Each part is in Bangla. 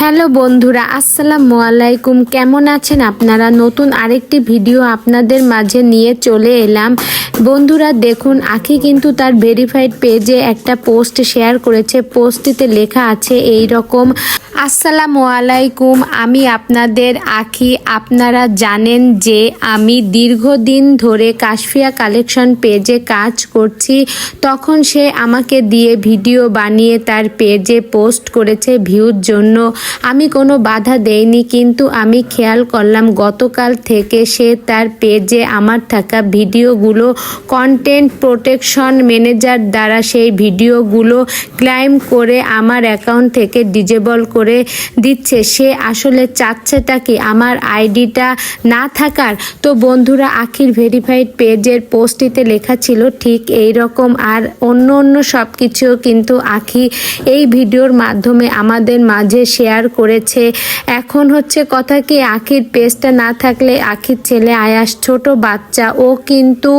হ্যালো বন্ধুরা, আসসালামু আলাইকুম। কেমন আছেন আপনারা? নতুন আরেকটি ভিডিও আপনাদের মাঝে নিয়ে চলে এলাম। বন্ধুরা দেখুন, আখি কিন্তু তার ভেরিফাইড পেজে একটা পোস্ট শেয়ার করেছে। পোস্টটিতে লেখা আছে এই রকম: আসসালামু আলাইকুম, আমি আপনাদের আখি। আপনারা জানেন যে আমি দীর্ঘদিন ধরে কাশফিয়া কালেকশন পেজে কাজ করছি। তখন সে আমাকে দিয়ে ভিডিও বানিয়ে তার পেজে পোস্ট করেছে ভিউর জন্য। আমি কোনো বাধা দেইনি, কিন্তু আমি খেয়াল করলাম গতকাল থেকে সে তার পেজে আমার থাকা ভিডিওগুলো কন্টেন্ট প্রোটেকশন ম্যানেজার দ্বারা সেই ভিডিওগুলো ক্লেম করে আমার অ্যাকাউন্ট থেকে ডিজেবল করে দিচ্ছে। সে আসলে চাচ্ছেটা কি আমার আইডিটা না থাকার? তো বন্ধুরা, আখির ভেরিফাইড পেজের পোস্টটিতে লেখা ছিল ঠিক এই রকম। আর অন্য সব কিছুও কিন্তু আখি এই ভিডিওর মাধ্যমে আমাদের মাঝে শেয়ার করেছে। এখন হচ্ছে কথা কি, আখির পেজটা না থাকলে আখির ছেলে আয়াস, ছোট বাচ্চা, ও কিন্তু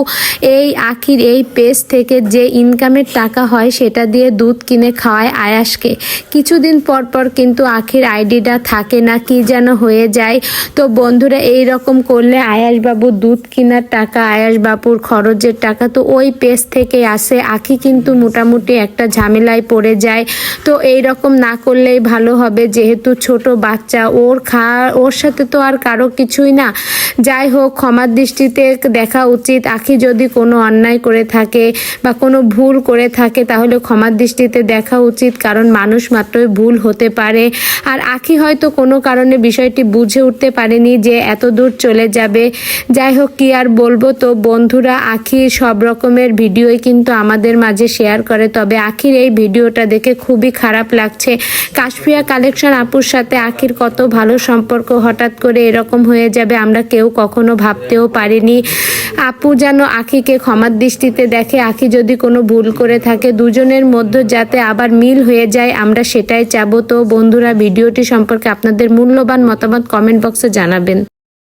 এই আখির এই পেজ থেকে যে ইনকামের টাকা হয় সেটা দিয়ে দুধ কিনে খাওয়ায় আয়াসকে। কিছুদিন পর পর কিন্তু আখির আইডিটা থাকে না, কি যেন হয়ে যায়। তো বন্ধুরা, এই রকম করলে আয়াস বাবু দুধ কেনার টাকা, আয়াস বাবুর খরচের টাকা তো ওই পেজ থেকে আসে। আখি কিন্তু মোটামুটি একটা ঝামেলায় পড়ে যায়। তো এই রকম না করলেই ভালো হবে, যেহেতু ছোট বাচ্চা, ওর সাথে তো আর কারো কিছুই না। যাই হোক, ক্ষমার দৃষ্টিতে দেখা উচিত। আখি যদি কোনো অন্যায় করে থাকে বা কোনো ভুল করে থাকে তাহলে ক্ষমার দৃষ্টিতে দেখা উচিত, কারণ মানুষ মাত্রই ভুল হতে পারে। আর আখি হয়তো কোনো কারণে বিষয়টি বুঝে উঠতে পারেনি যে এত দূর চলে যাবে। যাই হোক, কি আর বলবো। তো বন্ধুরা, আখি সব রকমের ভিডিওই কিন্তু আমাদের মাঝে শেয়ার করে, তবে আখির এই ভিডিওটা দেখে খুবই খারাপ লাগছে। কাশফিয়া কালেকশন আপুর সাথে আখির কত ভালো সম্পর্ক, হঠাৎ করে এরকম হয়ে যাবে আমরা কেউ কখনো ভাবতেও পারিনি। আপু যেন আখিকে ক্ষমার দৃষ্টিতে দেখে। আখি যদি কোনো ভুল করে থাকে দুজনের মধ্যে যাতে আবার মিল হয়ে যায়, আমরা সেটাই চাবো। তো বন্ধুরা, ভিডিওটি সম্পর্কে আপনাদের মূল্যবান মতামত কমেন্ট বক্সে জানাবেন।